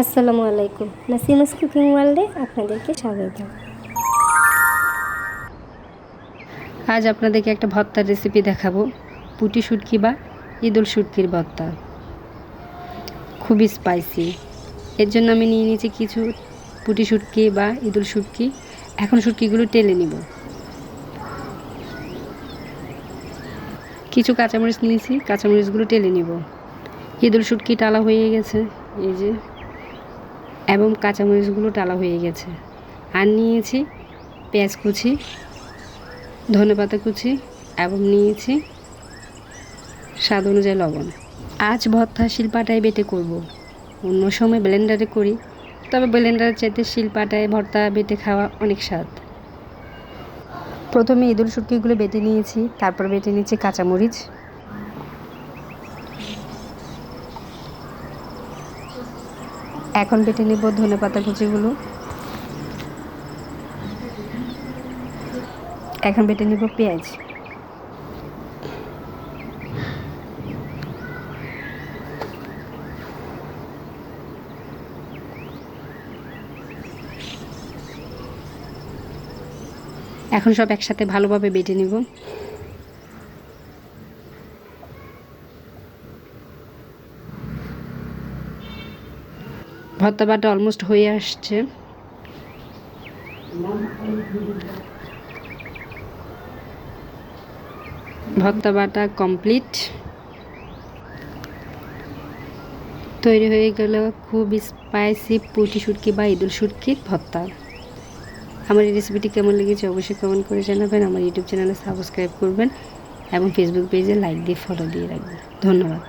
আসসালামু আলাইকুম, নাসিমাস কুকিং ওয়ার্ল্ডে আপনাদেরকে স্বাগত। আজ আপনাদেরকে একটা ভর্তার রেসিপি দেখাবো, পুঁটি শুটকি বা ইদুল শুটকির ভর্তা। খুবই স্পাইসি। এর জন্য আমি নিয়ে নিয়েছি কিছু পুঁটি শুটকি বা ইদুল শুটকি। এখন শুটকিগুলো টেলে নিব। কিছু কাঁচামরিচ নিয়েছি, কাঁচামরিচগুলো টেলে নিব। ইদুল শুটকি টালা হয়ে গেছে, এই যে, এবং কাঁচামরিচগুলো টালা হয়ে গেছে। আর নিয়েছি পেঁয়াজ কুচি, ধনেপাতা কুচি এবং নিয়েছি স্বাদ অনুযায়ী লবণ। আজ ভর্তা শিলপাটায় বেটে করব। অন্য সময় ব্লেন্ডারে করি, তবে ব্লেন্ডারের চাইতে শিলপাটায় ভর্তা বেটে খাওয়া অনেক স্বাদ। প্রথমে ইদুল শুটকিগুলো বেটে নিয়েছি, তারপর বেটে নিয়েছি কাঁচামরিচ, এখন বেটে নেব ধনেপাতা কুচিগুলো, এখন বেটে নেব পেঁয়াজ। এখন সব একসাথে ভালোভাবে বেটে নেব। ভর্তা বাটা অলমোস্ট হয়ে আসছে। ভর্তা বাটা কমপ্লিট, তৈরি হয়ে গেল খুব স্পাইসি পুঁটি শুটকি বা ইদুল শুটকির ভর্তা। আমার এই রেসিপিটি কেমন লেগেছে অবশ্যই কমেন্ট করে জানাবেন। আমার ইউটিউব চ্যানেলে সাবস্ক্রাইব করবেন এবং ফেসবুক পেজে লাইক দিয়ে ফলো দিয়ে রাখবেন। ধন্যবাদ।